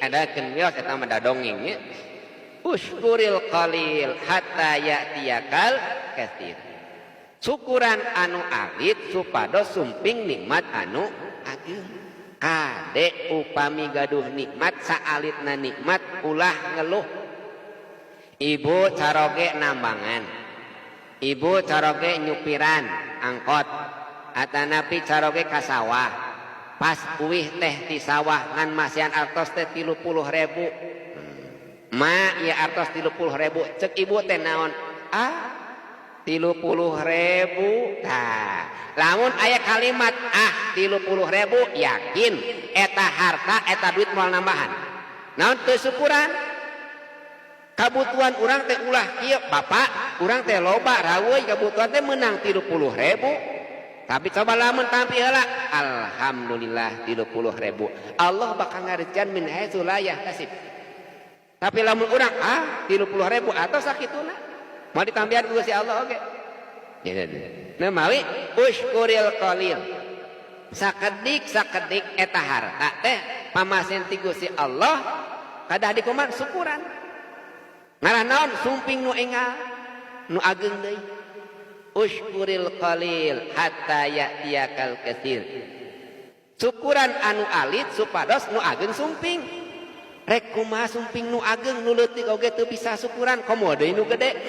adakeun wios eta mah dongeng nya. Uskuril qalil hatta ya'tiyakal katsir. Syukuran anu alit supados sumping nikmat anu ageung. Kade upami gaduh nikmat saalitna nikmat ulah ngeluh. Ibu caroge nambangan, ibu caroge nyupiran angkot, atanapi caroge ka sawah. Pas uih teh di sawah ngan masian artos teh 30.000. Ma ya artos 30.000, cek ibu teh naon? 30.000. Tah, lamun aya kalimat 30.000 yakin eta harta eta duit moal nambahan. Naon teu syukuran? Kabutuhan urang teh ulah kieu, bapak, urang teh loba raweuh kabutuhan teh meunang 30.000. Tapi coba lamun tampi heula, alhamdulillah 30.000. Allah bakal ngarejan min haitsu la yahtasib. Tapi lamun urang 30.000 atau sakituna, mau ditambihan ku si Allah oge. Nah mawi uskuril qalil. Sakedik eta harta teh pamasen ti Gusti Allah kadah dikumaha syukuran. Ngaran naon sumping nu engal nu ageung deui. Uskuril qalil hatta ya'tiyakal katsir. Syukuran anu alit supados nu ageung sumping. Rek kumaha sumping nu ageung nu leutik oge teu bisa syukuran, komo deui nu gede.